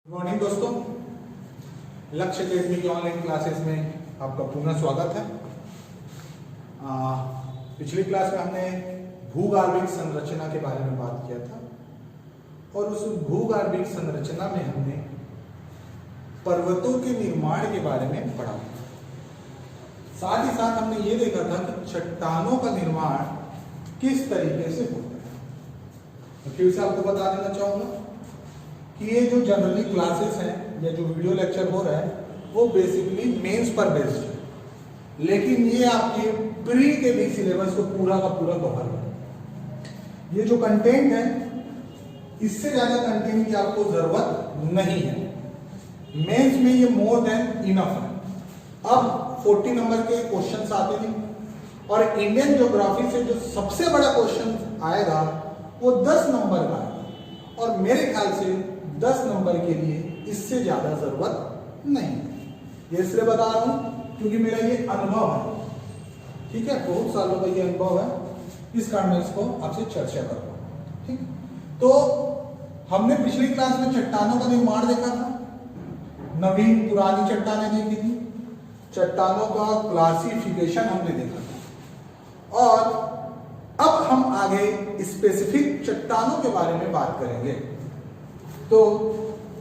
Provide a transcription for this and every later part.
Good morning दोस्तों, लक्ष्य academy की ऑनलाइन क्लासेस में आपका पुनः स्वागत है। पिछली क्लास में हमने भूगर्भिक संरचना के बारे में बात किया था और उस भूगर्भिक संरचना में हमने पर्वतों के निर्माण के बारे में पढ़ा। साथ ही साथ हमने ये देखा था कि चट्टानों का निर्माण किस तरीके से होता है। तो फिर से आपको बता देना चाहूंगा कि ये जो जनरली क्लासेस हैं या जो वीडियो लेक्चर हो रहा है वो बेसिकली मेंस पर बेस्ड है, लेकिन ये आपके प्री के भी सिलेबस को पूरा का पूरा कवर है। ये जो कंटेंट है इससे ज्यादा कंटेंट की आपको जरूरत नहीं है। मेंस में ये मोर देन इनफ है। अब 40 नंबर के क्वेश्चंस आते हैं और इंडियन ज्योग्राफी से जो सबसे बड़ा क्वेश्चन आएगा वो 10 नंबर का है और मेरे ख्याल से 10 नंबर के लिए इससे ज्यादा जरूरत नहीं। ये इसलिए बता रहा हूं क्योंकि मेरा ये अनुभव है, ठीक है, बहुत सालों का ये अनुभव है, इस कारण मैं इसको आपसे चर्चा कर रहा हूं। ठीक, तो हमने पिछली क्लास में चट्टानों का निर्माण देखा था, नवीन पुरानी चट्टानें देखी थी, चट्टानों का क्लासिफिकेशन हमने देखा था और अब हम आगे स्पेसिफिक चट्टानों के बारे में बात करेंगे। तो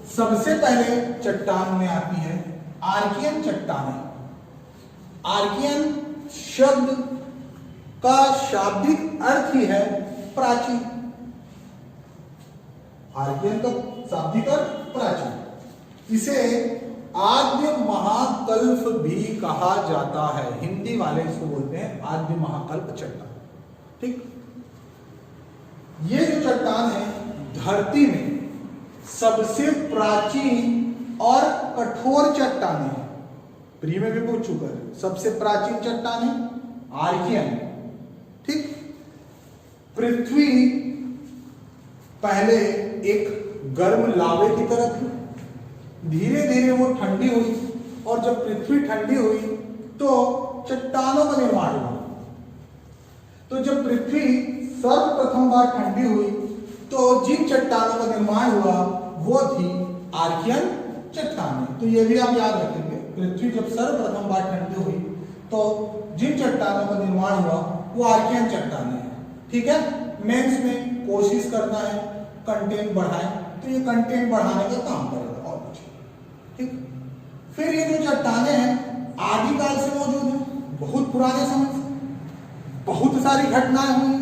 सबसे पहले चट्टान में आती है आर्कियन चट्टानें। आर्कियन शब्द का शाब्दिक अर्थ ही है प्राचीन। आर्कियन का शाब्दिक अर्थ प्राचीन। इसे आद्य महाकल्प भी कहा जाता है। हिंदी वाले इसको बोलते हैं आद्य महाकल्प चट्टान। ठीक, ये जो चट्टान है धरती में सबसे प्राचीन और कठोर चट्टानें हैं। प्री में भी पूछ चुका है, सबसे प्राचीन चट्टान है आर्कियन। ठीक, पृथ्वी पहले एक गर्म लावे की तरह थी, धीरे धीरे वो ठंडी हुई और जब पृथ्वी ठंडी हुई तो चट्टानों का निर्माण हुआ। तो जब पृथ्वी सर्वप्रथम बार ठंडी हुई तो जिन चट्टानों का निर्माण हुआ वो थी आर्कियन चट्टानें। तो ये भी आप याद रखेंगे, पृथ्वी जब सर्वप्रथम बार ठंडी हुई तो जिन चट्टानों का निर्माण हुआ वो आर्कियन चट्टानें हैं। ठीक है, मेंस में कोशिश करना है कंटेंट बढ़ाए, तो ये कंटेंट बढ़ाने का काम करेगा और कुछ। ठीक, फिर ये जो चट्टानें हैं आदिकाल से मौजूद है, बहुत पुराने समय से बहुत सारी घटनाएं हुई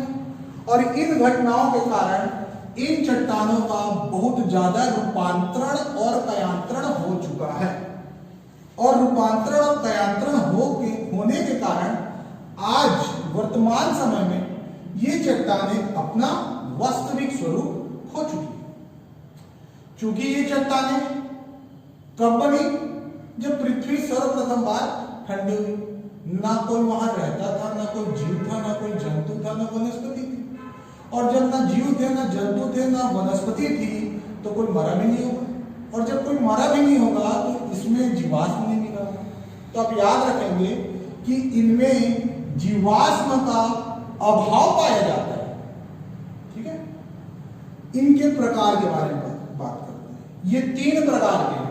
और इन घटनाओं के कारण इन चट्टानों का बहुत ज्यादा रूपांतरण और कयांतरण हो चुका है और रूपांतरण और कयांतरण होने के कारण आज वर्तमान समय में ये चट्टानें अपना वास्तविक स्वरूप खो चुकी है। चूंकि ये चट्टानें कब बनी? जब पृथ्वी सर्वप्रथम बार ठंडी हुई। ना कोई वहां रहता था, ना कोई जीव था, ना कोई जंतु था, ना वनस्पति थी। और जब ना जीव थे, ना जंतु थे, ना वनस्पति थी तो कोई मरा भी नहीं होगा और जब कोई मरा भी नहीं होगा तो इसमें जीवाश्म नहीं मिला। तो आप याद रखेंगे कि इनमें जीवाश्म का अभाव पाया जाता है। ठीक है, इनके प्रकार के बारे में बात करते हैं। ये 3 प्रकार के हैं,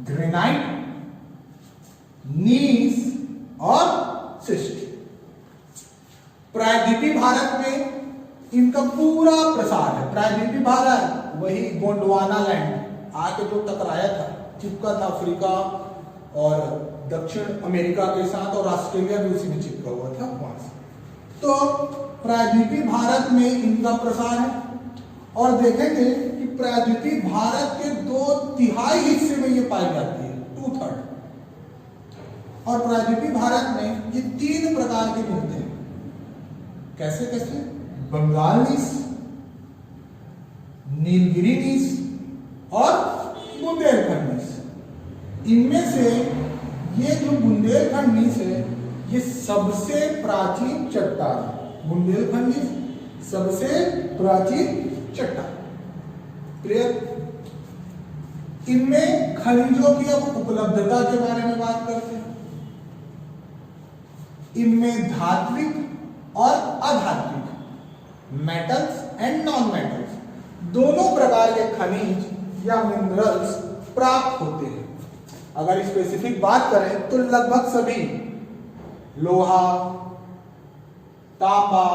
ग्रेनाइट, नीस और सिस्ट। प्रायद्वीपीय भारत में इनका पूरा प्रसार है। प्रायद्वीपीय भारत वही गोंडवाना लैंड आके जो टकराया था, चिपका था अफ्रीका और दक्षिण अमेरिका के साथ और ऑस्ट्रेलिया भी उसी में चिपका हुआ था वहां से। तो प्रायद्वीपीय भारत में इनका प्रसार है और देखेंगे कि प्रायद्वीपीय भारत के 2/3 हिस्से में ये पाई जाती है, 2/3। और प्रायद्वीपीय भारत में ये 3 प्रकार के मिलते हैं। कैसे कैसे? बंगाल नीस, नीलगिरी नीस और बुंदेलखंड नीस। इनमें से ये जो बुंदेलखंड नीस है ये सबसे प्राचीन चट्टान है। बुंदेलखंड नीस सबसे प्राचीन चट्टान। क्लियर? इनमें खनिजों की अब उपलब्धता के बारे में बात करते हैं। इनमें धात्विक और अधात्विक, मेटल्स एंड नॉन मेटल्स, दोनों प्रकार के खनिज या मिनरल्स प्राप्त होते हैं। अगर स्पेसिफिक बात करें तो लगभग सभी लोहा, तांबा,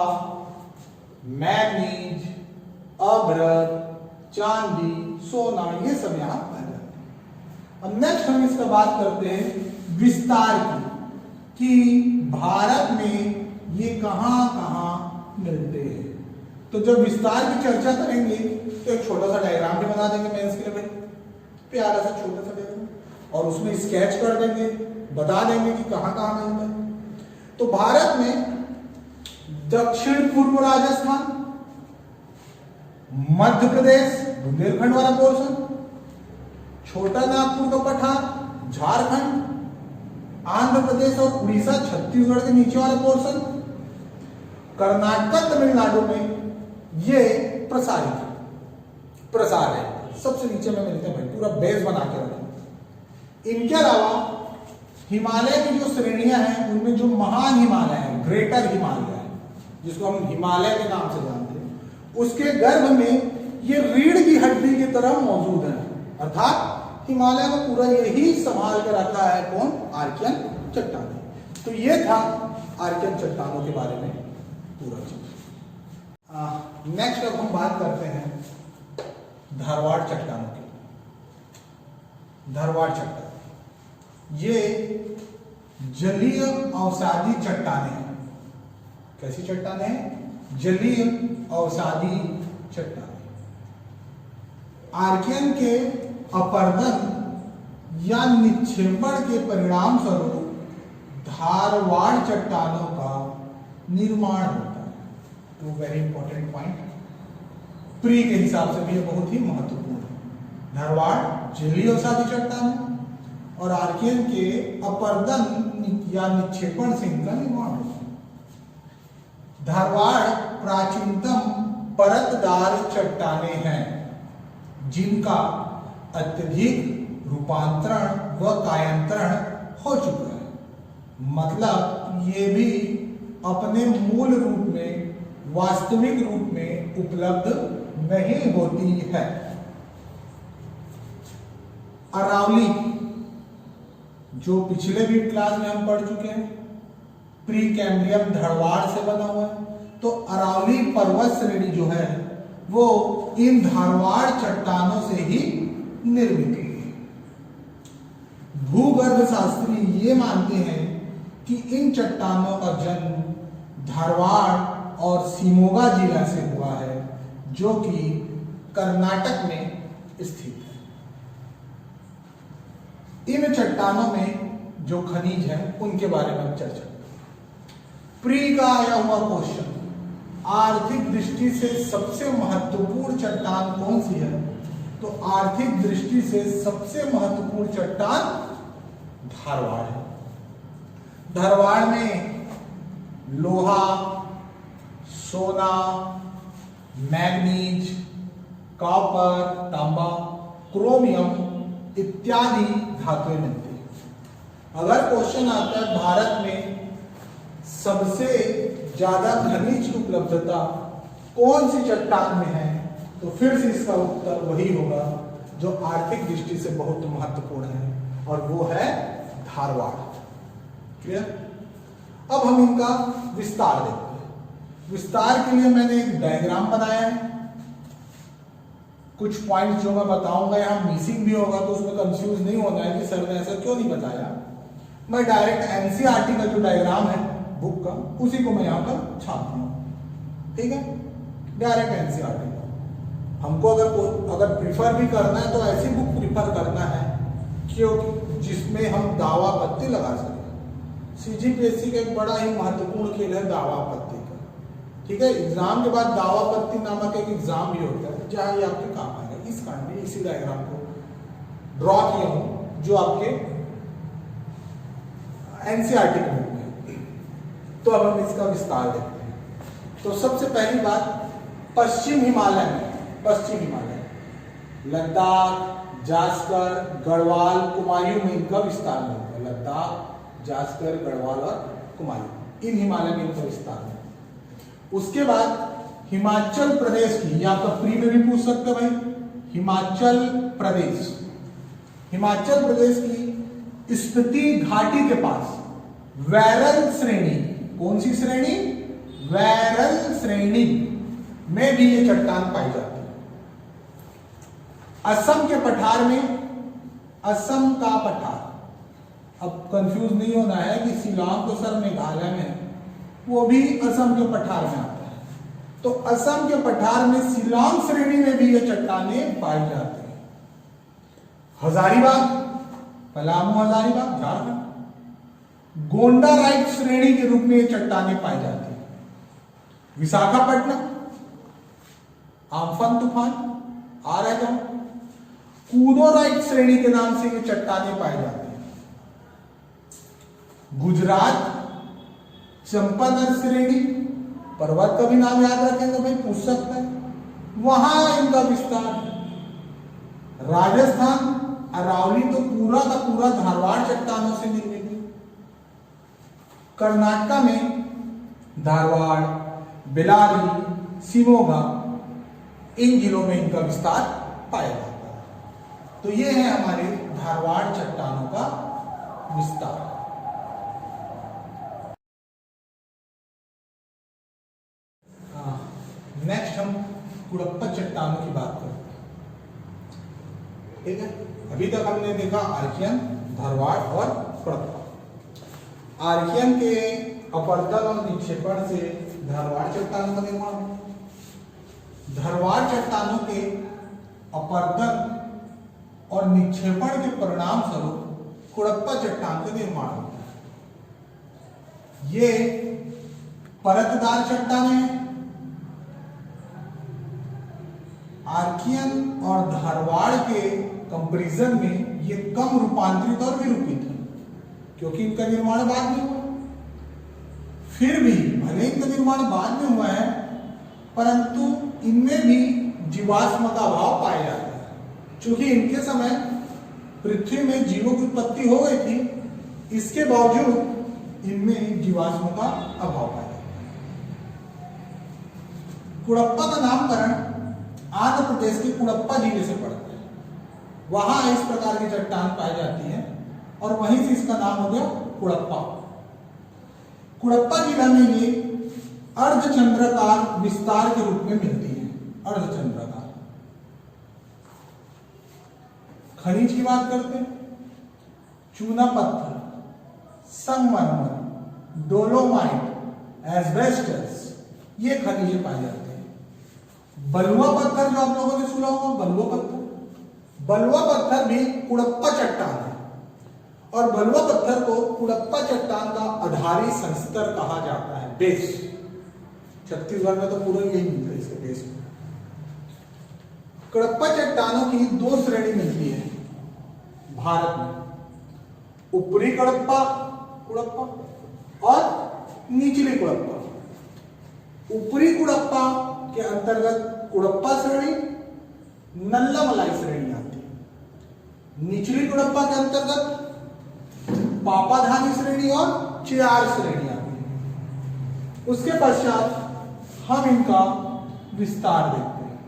मैग्नीज, अभ्रक, चांदी, सोना, ये सब यहां पाए जाते हैं। अब नेक्स्ट हम इसका बात करते हैं विस्तार की कि भारत में ये कहां-कहां मिलते हैं। तो जब विस्तार की चर्चा करेंगे तो एक छोटा सा डायग्राम भी बना देंगे मेंस के लिए भाई, प्यारा सा छोटा सा डायग्राम, और उसमें स्केच कर देंगे, बता देंगे कि कहां-कहां मिलता है। तो भारत में दक्षिण पूर्व राजस्थान, मध्य प्रदेश बुंदेलखंड वाला पोर्शन, छोटा नागपुर का पठार झारखंड, आंध्र प्रदेश और उड़ीसा छत्तीसगढ़ के नीचे वाला पोर्शन, कर्नाटक तमिलनाडु में ये प्रसार है, सबसे नीचे में मिलते हैं भाई, पूरा बेस बना के रखें। इनके अलावा हिमालय की जो श्रेणियां हैं उनमें जो महान हिमालय है, ग्रेटर हिमालय है, जिसको हम हिमालय के नाम से जानते हैं, उसके गर्भ में ये रीढ़ की हड्डी की तरह मौजूद है। अर्थात हिमालय में पूरा यही संभाल के रखा है कौन? आर्कियन चट्टानें। तो ये था आर्कियन चट्टानों के बारे में पूरा चीज। नेक्स्ट अब हम बात करते हैं धारवाड़ चट्टानों की। धारवाड़ चट्टान ये जलीय अवसादी चट्टानें हैं। कैसी चट्टानें हैं? जलीय अवसादी चट्टानें। आर्कियन के अपरदन या निक्षेपण के परिणाम स्वरूप धारवाड़ चट्टानों का निर्माण होता है। तो वेरी इंपॉर्टेंट पॉइंट, प्री के हिसाब से भी ये बहुत ही महत्वपूर्ण है। धारवाड़ जलीय अवसादी चट्टान है और आर्कियन के अपरदन या निक्षेपण से इनका निर्माण होता है। धारवाड़ प्राचीनतम परतदार चट्टानें हैं जिनका अत्यधिक रूपांतरण व कायांतरण हो चुका है। मतलब ये भी अपने मूल रूप में, वास्तविक रूप में उपलब्ध नहीं होती है। अरावली, जो पिछले भी क्लास में हम पढ़ चुके हैं, प्री कैम्ब्रियम धारवाड़ से बना हुआ है। तो अरावली पर्वत श्रेणी जो है वो इन धारवाड़ चट्टानों से ही निर्मित हुई है। भूगर्भ शास्त्री ये मानते हैं कि इन चट्टानों का जन्म धारवाड़ और शिमोगा जिला से हुआ है, जो कि कर्नाटक में स्थित है। इन चट्टानों में जो खनिज है उनके बारे में चर्चा करें। प्री का आया हुआ क्वेश्चन, आर्थिक दृष्टि से सबसे महत्वपूर्ण चट्टान कौन सी है? तो आर्थिक दृष्टि से सबसे महत्वपूर्ण चट्टान धारवाड़ है। धारवाड़ में लोहा, सोना, मैग्नीज, कॉपर, तांबा, क्रोमियम इत्यादि धातुएं मिलती हैं। अगर क्वेश्चन आता है भारत में सबसे ज्यादा खनिज की उपलब्धता कौन सी चट्टान में है, तो फिर से इसका उत्तर वही होगा जो आर्थिक दृष्टि से बहुत महत्वपूर्ण है, और वो है धारवाड़। क्लियर? अब हम इनका विस्तार देखते हैं। विस्तार के लिए मैंने एक डायग्राम बनाया है। कुछ पॉइंट्स जो मैं बताऊंगा यहाँ मिसिंग भी होगा, तो उसमें कंफ्यूज नहीं होना है कि सर ने ऐसा क्यों नहीं बताया। मैं डायरेक्ट एनसीईआरटी का जो डायग्राम है बुक का, उसी को मैं यहाँ पर छाप रहा हूँ। ठीक है, डायरेक्ट एनसीईआरटी का। हमको अगर प्रिफर भी करना है तो ऐसी बुक प्रिफर करना है क्योंकि जिसमें हम दावा पत्ती लगा सकें। सीजीपीएससी का एक बड़ा ही महत्वपूर्ण खेल है दावा पत्ती का। ठीक है, एग्जाम के बाद दावा पत्ती नामक एक एग्जाम भी होता है जहां ये आपके काम आएगा। इस कारण में इसी डायग्राम को ड्रॉ किया हूं जो आपके एनसीईआरटी के बुक में। तो अब हम इसका विस्तार देखते हैं। तो सबसे पहली बात, पश्चिम हिमालय में, पश्चिम हिमालय लद्दाख, जास्कर, गढ़वाल, कुमायूं में इनका विस्तार मिलता है। लद्दाख, जास्कर, गढ़वाल और कुमायूं, इन हिमालय में इनका विस्तार है। उसके बाद हिमाचल प्रदेश की, या तो प्री में भी पूछ सकते भाई, हिमाचल प्रदेश, हिमाचल प्रदेश की स्पीति घाटी के पास वैरल श्रेणी, कौन सी श्रेणी? वैरल श्रेणी में भी ये चट्टान पाई जाती है। असम के पठार में, असम का पठार, अब कंफ्यूज नहीं होना है कि शिलांग तो सर मेघालय में है, वो भी असम के पठार में आता है। तो असम के पठार में शिलांग श्रेणी में भी ये चट्टानें पाई जाती हैं। हजारीबाग, पलामू हजारीबाग झारखंड, गोंडाराइट श्रेणी के रूप में ये चट्टानें पाई जाती हैं। विशाखापट्टनम, आम्फन तूफान आ रहा है, कूदोराइट श्रेणी के नाम से ये चट्टानें पाई जाती हैं। गुजरात, चंपानेर श्रेणी, पर्वत का भी नाम याद रखेंगे भाई, पूछ सकते हैं, वहां इनका विस्तार है। राजस्थान, अरावली तो पूरा का पूरा धारवाड़ चट्टानों से निर्मित है। कर्नाटक में धारवाड़, बेलारी, शिमोगा, इन जिलों में इनका विस्तार पाया जाता है। तो ये है हमारे धारवाड़ चट्टानों का विस्तार। नेक्स्ट हम कुड़प्पा चट्टानों की बात करते हैं, ठीक है। अभी तक हमने देखा आर्कियन, धारवाड़ और कुड़प्पा। आर्कियन के अपरदन और निक्षेपण से धारवाड़ चट्टानों का निर्माण हुआ। धारवाड़ चट्टानों के अपरदन और निक्षेपण के परिणाम स्वरूप कुड़प्पा चट्टान का निर्माण होता है। ये परतदार चट्टानें हैं। आर्कियन और धारवाड़ के कंपैरिजन में ये कम रूपांतरित और विरूपित है, क्योंकि इनका निर्माण बाद में हुआ। फिर भी भले इनका निर्माण बाद में हुआ है, परंतु इनमें भी जीवाश्म का अभाव पाया जाता है। क्योंकि इनके समय पृथ्वी में जीवों की उत्पत्ति हो गई थी, इसके बावजूद इनमें जीवाश्म का अभाव पाया जाता है। कुड़प्पा का नामकरण आंध्र प्रदेश के कुड़प्पा जिले से पड़ता है। वहां इस प्रकार की चट्टान पाई जाती है और वहीं से इसका नाम हो गया कुड़प्पा। कुड़प्पा जिला में ये अर्धचंद्राकार विस्तार के रूप में मिलती है। अर्धचंद्राकार। खनिज की बात करते हैं, चूना पत्थर, संगमरमर, डोलोमाइट, एस्बेस्टस, ये खनिज पाए जाते हैं। बलुआ पत्थर जो आप लोगों ने सुना होगा, बलुआ पत्थर, बलुआ पत्थर भी कुड़प्पा चट्टान है और बलुआ पत्थर को कुड़प्पा चट्टान का आधारी संस्तर कहा जाता है, बेस। छत्तीसगढ़ में तो पूरा यही मिलता है इसके बेस में। कुड़प्पा चट्टानों की दो श्रेणी मिलती है भारत में, ऊपरी कुड़प्पा और निचली कुड़प्पा। ऊपरी कुड़प्पा के अंतर्गत कुड़प्पा श्रेणी, नल्ला मलाई श्रेणी आती है। निचली कुड़प्पा के अंतर्गत पापाधानी श्रेणी और चिरार श्रेणी आती है। उसके पश्चात हम इनका विस्तार देखते हैं।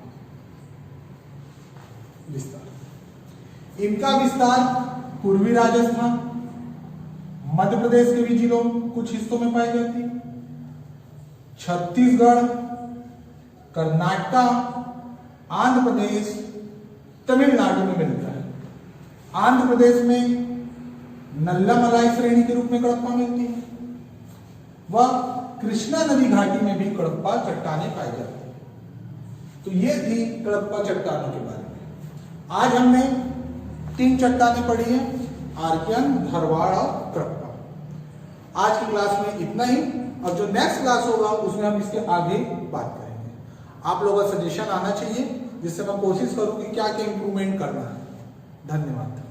विस्तार, इनका विस्तार पूर्वी राजस्थान, मध्य प्रदेश के भी जिलों कुछ हिस्सों में पाई जाती है। छत्तीसगढ़, कर्नाटक, आंध्र प्रदेश, तमिलनाडु में मिलता है। आंध्र प्रदेश में नल्ला मलाई श्रेणी के रूप में कुड़प्पा मिलती है। वह कृष्णा नदी घाटी में भी कुड़प्पा चट्टानें पाई जाती है। तो ये थी कुड़प्पा चट्टानों के बारे में। आज हमने 3 चट्टानें पढ़ी हैं, आर्कियन, धारवाड़ और कुड़प्पा। आज की क्लास में इतना ही, और जो नेक्स्ट क्लास होगा उसमें हम इसके आगे बात करेंगे। आप लोगों का सजेशन आना चाहिए, जिससे मैं कोशिश करूं कि क्या क्या इंप्रूवमेंट करना है। धन्यवाद।